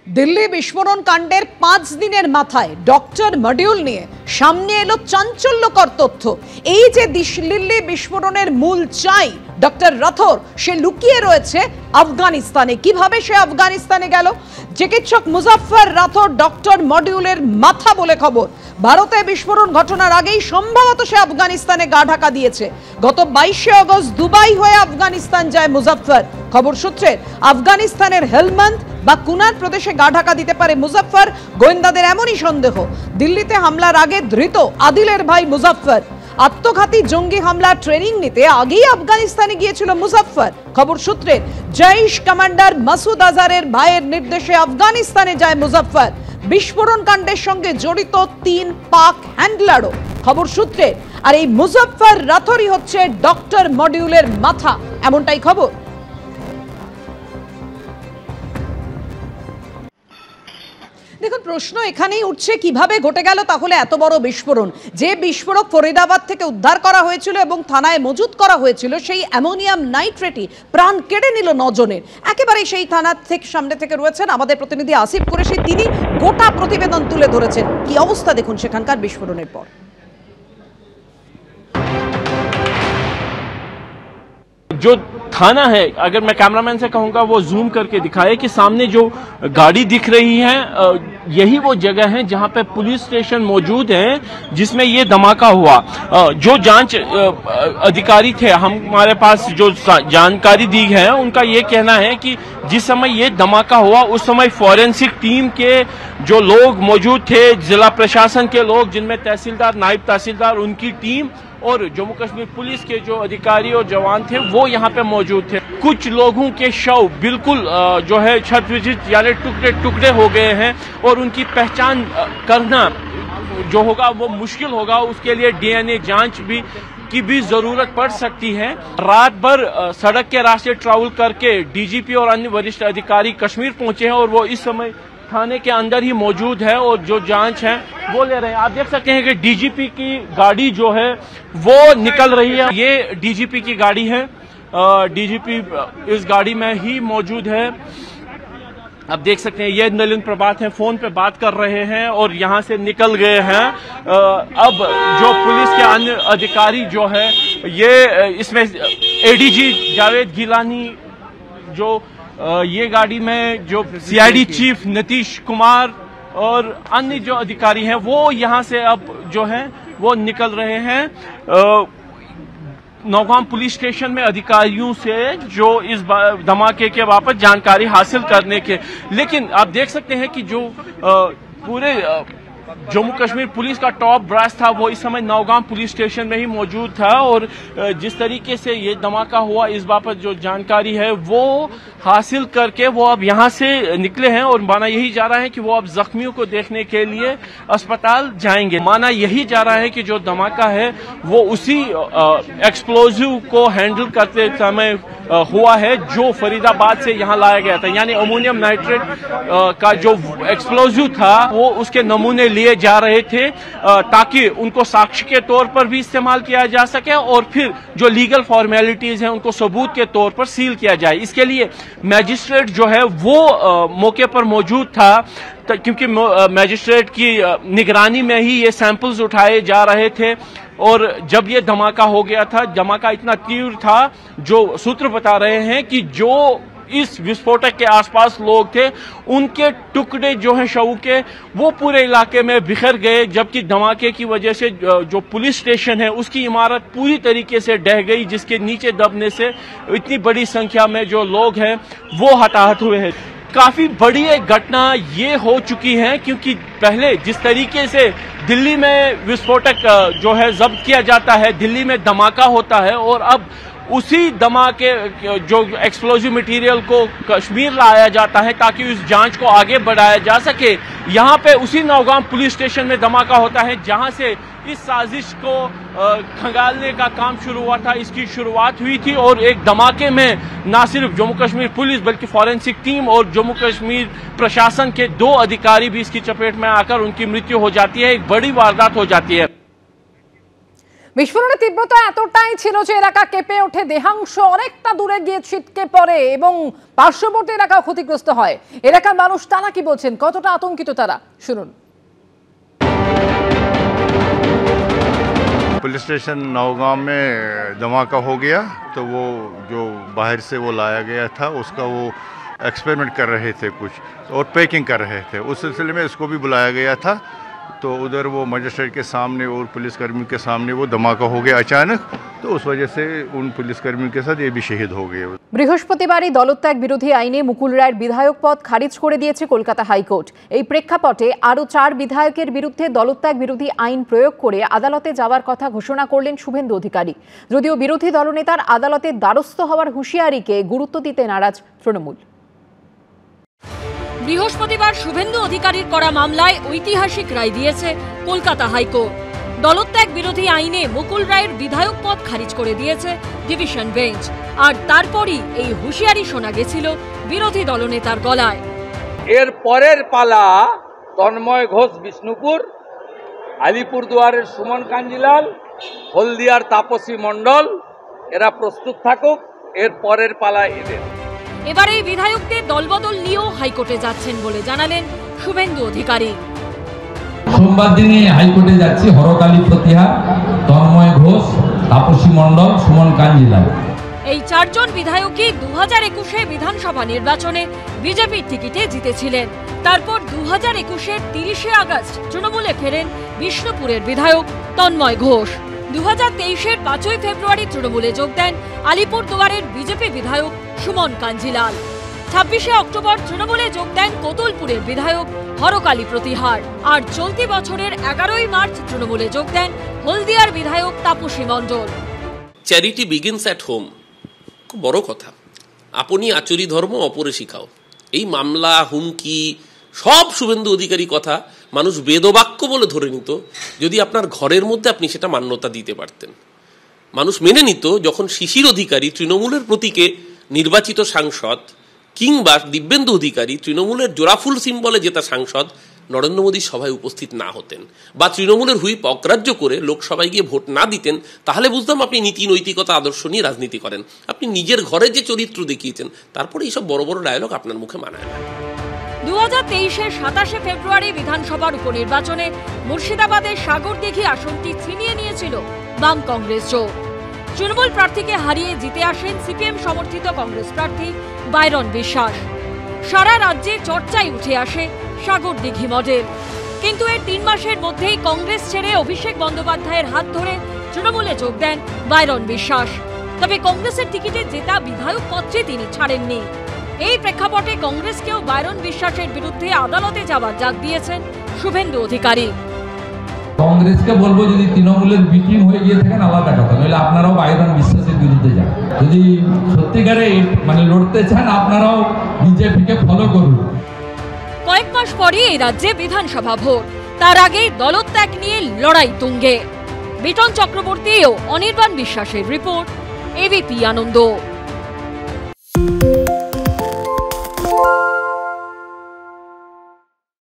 दिल्ली विस्फोरण कांडेर 5 दिनेर माथाय डॉक्टर मडिউল निये सामने एलो चांचल्यकर तथ्य। এই যে দিল্লি বিস্ফোরণের মূল চাই ডক্টর রাথোর সে লুকিয়ে রয়েছে আফগানিস্তানে। কিভাবে সে আফগানিস্তানে গেল? চিকিৎসক মুজাফফর রাথোর ডক্টর মডিউলের মাথা বলে খবর। ভারতে বিস্ফোরণ ঘটনার আগেই সম্ভবত সে আফগানিস্তানে গা ঢাকা দিয়েছে। গত 22শে আগস্ট দুবাই হয়ে আফগানিস্তান যায় মুজাফফর। খবর সূত্রে আফগানিস্তানের হেলমন্দ বা কুনার প্রদেশে গা ঢাকা দিতে পারে মুজাফফর। গোয়েন্দাদের এমনই সন্দেহ। দিল্লিতে হামলার আগে ধৃত আদিলের ভাই মুজাফফর আত্মঘাতী জঙ্গি হামলা ট্রেনিং নিতে আগেই আফগানিস্তানে গিয়েছিল মুজাফফর। খবর সূত্রে জৈশ কমান্ডার মাসুদ আজহারের ভাইয়ের নির্দেশে আফগানিস্তানে যায় মুজাফফর। বিস্ফোরণ কাণ্ডের সঙ্গে জড়িত 3 পাক হ্যান্ডলারও খবর সূত্রে। আর এই মুজাফফর রাথোরই হচ্ছে ডক্টর মডিউলের মাথা, এমনটাই খবর। দেখুন, প্রশ্ন এখানেই উঠছে কিভাবে ঘটে গেল তাহলে এত বড় বিস্ফোরণ। যে বিস্ফোরক ফরিদাবাদ থেকে উদ্ধার করা হয়েছিল এবং থানায় মজুত করা হয়েছিল সেই অ্যামোনিয়াম নাইট্রেটই প্রাণ কেড়ে নিল 9 জনের। একেবারে সেই থানা থেকে সামনে থেকে রয়েছেন আমাদের প্রতিনিধি আসিফ কুরেশি, তিনি গোটা প্রতিবেদন তুলে ধরেছেন। কি অবস্থা দেখুন সেখানকার বিস্ফোরণের পর। जो थाना है, अगर मैं कैमरामैन से कहूंगा वो जूम करके दिखाए कि सामने जो गाड़ी दिख रही है यही वो जगह है जहां पे पुलिस स्टेशन मौजूद है जिसमें ये धमाका हुआ। जो जांच अधिकारी थे हमारे पास जो जानकारी दी है उनका ये कहना है कि जिस समय ये धमाका हुआ उस समय फॉरेंसिक टीम के जो लोग मौजूद थे, जिला प्रशासन के लोग जिनमें तहसीलदार, नायब तहसीलदार, उनकी टीम और जम्मू कश्मीर पुलिस के जो अधिकारी और जवान थे वो यहाँ पे मौजूद थे। कुछ लोगों के शव बिल्कुल जो है क्षत-विक्षत यानी टुकड़े टुकड़े हो गए हैं और उनकी पहचान करना जो होगा वो मुश्किल होगा। उसके लिए डीएनए जांच की भी जरूरत पड़ सकती है। रात भर सड़क के रास्ते ट्रैवल करके डीजीपी और अन्य वरिष्ठ अधिकारी कश्मीर पहुंचे हैं और वो इस समय थाने के अंदर ही मौजूद है और जो जांच है वो ले रहे हैं। आप देख सकते हैं कि डीजीपी की गाड़ी जो है वो निकल रही है। ये डीजीपी की गाड़ी है, डीजीपी इस गाड़ी में ही मौजूद है। आप देख सकते हैं ये नलिन प्रभात हैं, फोन पे बात कर रहे हैं और यहाँ से निकल गए हैं। अब जो पुलिस के अन्य अधिकारी जो है ये इसमें एडीजी जावेद गिलानी, जो ये गाड़ी में जो सीआईडी चीफ नीतीश कुमार और अन्य जो अधिकारी हैं वो यहाँ से अब जो है वो निकल रहे हैं नौगाम पुलिस स्टेशन में अधिकारियों से जो इस धमाके के बाबत जानकारी हासिल करने के। लेकिन आप देख सकते हैं कि जो पूरे जम्मू कश्मीर पुलिस का टॉप ब्रास था वो इस समय नौगाम पुलिस स्टेशन में ही मौजूद था और जिस तरीके से ये धमाका हुआ इस बाबत जो जानकारी है वो हासिल करके वो अब यहाँ से निकले हैं और माना यही जा रहा है कि वो अब जख्मियों को देखने के लिए अस्पताल जाएंगे। माना यही जा रहा है कि जो धमाका है वो उसी एक्सप्लोजिव को हैंडल करते समय हुआ है जो फरीदाबाद से यहाँ लाया गया था। यानी अमोनियम नाइट्रेट का जो एक्सप्लोजिव था वो उसके नमूने लिए जा रहे थे ताकि उनको साक्ष्य के तौर पर भी इस्तेमाल किया जा सके और फिर जो लीगल फॉर्मेलिटीज हैं उनको सबूत के तौर पर सील किया जाए। इसके लिए मैजिस्ट्रेट जो है वो मौके पर मौजूद था क्योंकि मैजिस्ट्रेट की निगरानी में ही ये सैंपल्स उठाए जा रहे थे। और जब ये धमाका हो गया था, धमाका इतना तीव्र था, जो सूत्र बता रहे हैं कि जो इस विस्फोटक के आसपास लोग थे उनके टुकड़े जो हैं शव के वो पूरे इलाके में बिखर गए, जबकि धमाके की वजह से जो पुलिस स्टेशन है उसकी इमारत पूरी तरीके से ढह गई, जिसके नीचे दबने से इतनी बड़ी संख्या में जो लोग हैं वो हताहत हुए हैं। काफी बड़ी एक घटना ये हो चुकी है क्योंकि पहले जिस तरीके से दिल्ली में विस्फोटक जो है जब्त किया जाता है, दिल्ली में धमाका होता है और अब उसी धमाके जो एक्सप्लोजिव मटेरियल को कश्मीर लाया जाता है ताकि उस जांच को आगे बढ़ाया जा सके। यहाँ पे उसी नौगाम पुलिस स्टेशन में धमाका होता है जहां से इस साजिश को खंगालने का काम शुरू हुआ था। इसकी शुरुआत हुई थी और एक धमाके में न सिर्फ जम्मू कश्मीर पुलिस बल्कि फॉरेंसिक टीम और जम्मू कश्मीर प्रशासन के 2 अधिकारी भी इसकी चपेट में आकर उनकी मृत्यु हो जाती है। एक बड़ी वारदात हो जाती है। বিস্ফোরণের তীব্রতা এতটাই ছিল যে এলাকা কেঁপে ওঠে, দেহাংশ অনেকটা দূরে গিয়ে ছিটকে পড়ে এবং পার্শ্ববর্তী এলাকাও ক্ষতিগ্রস্ত হয়। এলাকার মানুষ তারা কি বলছেন, কতটা আতঙ্কিত তারা, শুনুন। पुलिस स्टेशन नौगांव में धमाका हो गया, तो वो जो बाहर से वो लाया गया था उसका वो एक्सपेरिमेंट कर रहे थे कुछ और पैकिंग कर रहे थे। उस सिलसिले में इसको भी बुलाया गया था, तो उधर वो मजिस्ट्रेट के सामने और पुलिसकर्मियों के सामने वो धमाका हो गया अचानक, तो उस वजह से उन पुलिसकर्मियों के साथ ये भी शहीद हो गए। বৃহস্পতিবারই দলত্যাগ বিরোধী আইনে মুকুল রায়ের বিধায়ক পদ খারিজ করে দিয়েছে কলকাতা হাইকোর্ট। এই প্রেক্ষাপটে আরও 4 বিধায়কের বিরুদ্ধে দলত্যাগ বিরোধী আইন প্রয়োগ করে আদালতে যাওয়ার কথা ঘোষণা করলেন শুভেন্দু অধিকারী। যদিও বিরোধী দলনেতার আদালতে দ্বারস্থ হওয়ার হুঁশিয়ারিকে গুরুত্ব দিতে নারাজ তৃণমূল। বৃহস্পতিবার শুভেন্দু অধিকারীর করা মামলায় ঐতিহাসিক রায় দিয়েছে কলকাতা হাইকোর্ট। দলত্যাগ বিরোধী আইনে মুকুল রায়ের বিধায়ক পদ খারিজ করে দিয়েছে ডিভিশন বেঞ্চ। আর তারপরই এই হুঁশিয়ারি শোনা গেছিল বিরোধী দলনেতার গলায়। এর পরের পালা তন্ময় ঘোষ বিষ্ণুপুর, আলিপুরদুয়ারের সুমন কাঞ্জিলাল, হলদিয়ার তাপসী মণ্ডল, এরা প্রস্তুত থাকুক, এর পরের পালা এদের। এবার এই বিধায়কদের দলবদল নিয়েও হাইকোর্টে যাচ্ছেন বলে জানালেন শুভেন্দু অধিকারী। সোমবার দিনে হাইকোর্টে যাচ্ছি হরকালী প্রতিহার, তন্ময় ঘোষ, তাপসী মণ্ডল, সুমন কাঞ্জিলাল। এই 4 জন বিধায়কই 2021 বিধানসভা নির্বাচনে বিজেপির টিকিটে জিতেছিলেন। তারপর 2021 30 আগস্ট তৃণমূলে ফেরেন বিষ্ণুপুরের বিধায়ক তন্ময় ঘোষ। 2023 5 ফেব্রুয়ারি তৃণমূলে যোগ দেন আলিপুরদুয়ারের বিজেপি বিধায়ক সুমন কাঞ্জিলাল। 26 অক্টোবর তৃণমূলে যোগ দেন কোতুলপুরের বিধায়ক হরকালী প্রতিহার। আর চলতি বছরের 11 মার্চ তৃণমূলে যোগ দেন হলদিয়ার বিধায়ক তাপসী মণ্ডল। চ্যারিটি বিগিনস অ্যাট হোম, খুব বড় কথা। আপনি আচরি ধর্ম অপরে শিখাও। এই মামলা, হুমকি, সব শুভেন্দু অধিকারী কথা মানুষ বেদবাক্য বলে ধরে নিত যদি আপনার ঘরের মধ্যে আপনি সেটা মান্যতা দিতে পারতেন। মানুষ মেনে নিত যখন শিশির অধিকারী তৃণমূলের প্রতীকে নির্বাচিত সাংসদ, কিংবা দিব্যেন্দু অধিকারী তৃণমূলের জোড়াফুল সিম্বলে জেতা সাংসদ নরেন্দ্র মোদীর সভায় উপস্থিত না হতেন, বা তৃণমূলের হুইপ অগ্রাহ্য করে লোকসভায় গিয়ে ভোট না দিতেন, তাহলে বুঝতাম আপনি নীতি নৈতিকতা আদর্শ নিয়ে রাজনীতি করেন। আপনি নিজের ঘরে যে চরিত্র দেখিয়েছেন, তারপরে এইসব বড় বড় ডায়লগ আপনার মুখে মানায় না। 2023 27 ফেব্রুয়ারি বিধানসভার উপনির্বাচনে মুর্শিদাবাদের সাগরদিঘি আসনটি ছিনিয়ে নিয়েছিল বাম কংগ্রেস জোট। তৃণমূল প্রার্থীকে হারিয়ে জিতে আসেন সিপিএম সমর্থিত কংগ্রেস প্রার্থী বাইরন বিশ্বাস। সারা রাজ্যে চর্চায় উঠে আসে সাগরদিঘি মডেল। কিন্তু এর 3 মাসের মধ্যেই কংগ্রেস ছেড়ে অভিষেক বন্দ্যোপাধ্যায়ের হাত ধরে তৃণমূলে যোগ দেন বাইরন বিশ্বাস। তবে কংগ্রেসের টিকিটে জেতা বিধায়ক পদটি তিনি ছাড়েননি। এই প্রেক্ষাপটে কংগ্রেসকেও বাইরন বিশ্বাসের বিরুদ্ধে আদালতে যাওয়ার ডাক দিয়েছেন শুভেন্দু অধিকারী। কংগ্রেসকে বলবো, যদি তৃণমূলের বি টিম হয়ে গিয়ে থাকেন আলাদা কথা, নইলে আপনারাও বাইরন বিশ্বাসের বিরুদ্ধে যান। যদি সত্যিকারে লড়তে চান, আপনারাও বিজেপিকে ফলো করুন। কয়েক মাস পরে এই রাজ্যে বিধানসভা ভোট, তার আগে দলত্যাগ নিয়ে লড়াই তুঙ্গে। বিটন চক্রবর্তী ও অনির্বাণ বিশ্বাসের রিপোর্ট, এবিপি আনন্দ।